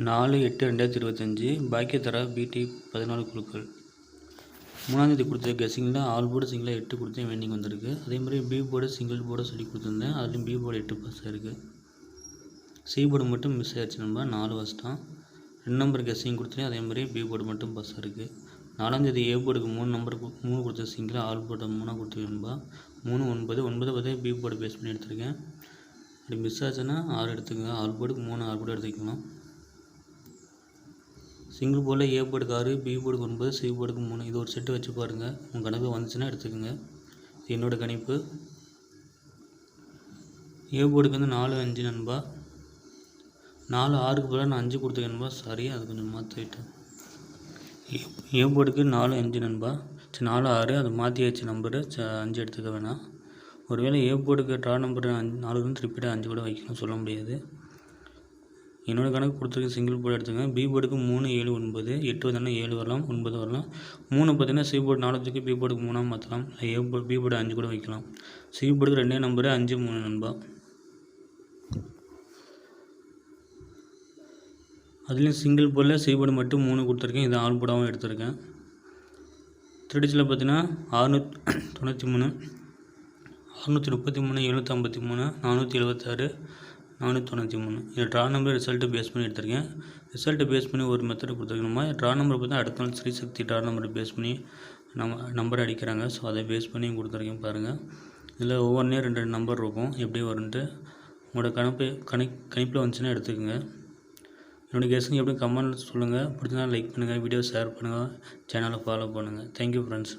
4/8/2025 பாக்கியதரா பிடி 14 குழுக்கள். 3ஆந்தேதி கொடுத்த கெஸ்ஸிங்கில் ஆல் போர்டு சிங்கிளாக 8 கொடுத்தேன், வெண்டிங் வந்திருக்கு. அதேமாதிரி பி போர்டு சிங்கிள் போர்டை சொல்லி கொடுத்துருந்தேன், அதுலேயும் பி போர்டு 8 பாஸ் ஆகிருக்கு. சி போர்டு மட்டும் மிஸ் ஆயிடுச்சு. நம்ம 4 வருஷம் 2 நம்பர் கெஸ்ஸிங் கொடுத்தேன், அதேமாதிரி பி போர்டு மட்டும் பாஸ் ஆகிருக்கு. 4ஆந்தேதி ஏ போர்டுக்கு 3 கொடுத்த சிங்கிள் ஆல் போர்டு 3 கொடுத்துருக்கேன்பா. 3 9 9 பார்த்தா பி போர்டு பேஸ் பண்ணி எடுத்திருக்கேன். அப்படி மிஸ் ஆச்சுன்னா 6 எடுத்துக்கோங்க. ஆல் போர்டுக்கு 3 6 போர்டு எடுத்துக்கலாம். சிங்கிள் போர்டில் ஏ போர்டுக்கு 6, பி போர்டுக்கு 9, சி போர்டுக்கு 3. இது ஒரு செட்டு வச்சு பாருங்கள். உங்கள் கணக்கு வந்துச்சுன்னா எடுத்துக்கோங்க. என்னோடய கணிப்பு. ஏ போர்டுக்கு 4 5 நண்பா. 4 6க்கு பதிலாக நான் 5 கொடுத்துருக்கேன்பா. சாரி, அது கொஞ்சம் மாற்றிட்டேன். ஏ போர்டுக்கு 4 5 நண்பா. சரி, 4 6 அது மாற்றியாச்சு நம்பரு. 5 எடுத்துக்க வேணாம். ஒருவேளை ஏ போர்டுக்கு ட்ரா நம்பர் 4 திருப்பிட்டு 5 கூட வைக்கணும், சொல்ல முடியாது. என்னோடய கணக்கு கொடுத்துருக்க சிங்கிள் போர்டு எடுத்துங்க. பி போர்டுக்கு 3 7 9, 8 வந்தோன்னா 7 வரலாம், 9 வரலாம். 3 பார்த்தீங்கன்னா சி போர்டு 4 தூக்கி பி போர்டுக்கு 3 மாற்றலாம். ஏ போர்டு பி போர்டு 5 கூட வைக்கலாம். சி போர்டுக்கு 2 நம்பரு 5 3 நண்பா. அதுலேயும் சிங்கிள் போர்டில் சி போர்டு மட்டும் 3 கொடுத்துருக்கேன். இது ஆல் போர்டாகவும் எடுத்திருக்கேன். திருடிச்சில் பார்த்தீங்கன்னா 693, 633, 753, 476, 493. இது ட்ரா நம்பர் ரிசல்ட்டு பேஸ் பண்ணி எடுத்திருக்கேன். ரிசல்ட்டு பேஸ் பண்ணி ஒரு மெத்தட் கொடுத்துருக்கணுமா. ட்ரா நம்பர் பார்த்தா அடுத்த நாள் ஸ்ரீசக்தி ட்ரா நம்பரை பேஸ் பண்ணி நம்பர் அடிக்கிறாங்க. ஸோ அதை பேஸ் பண்ணி கொடுத்துருக்கேன் பாருங்கள். இதில் ஒவ்வொன்றையும் 2 நம்பர் இருக்கும். எப்படி வரும்ன்ட்டு உங்களோட கணிப்பில் வந்துச்சுன்னா எடுத்துக்கோங்க. என்னோடய கெஸ்ஸிங் எப்படி கமெண்ட்டில் சொல்லுங்கள். பிடிச்சதுனா லைக் பண்ணுங்கள், வீடியோ ஷேர் பண்ணுங்கள், சேனலை ஃபாலோ பண்ணுங்கள். Thank you friends.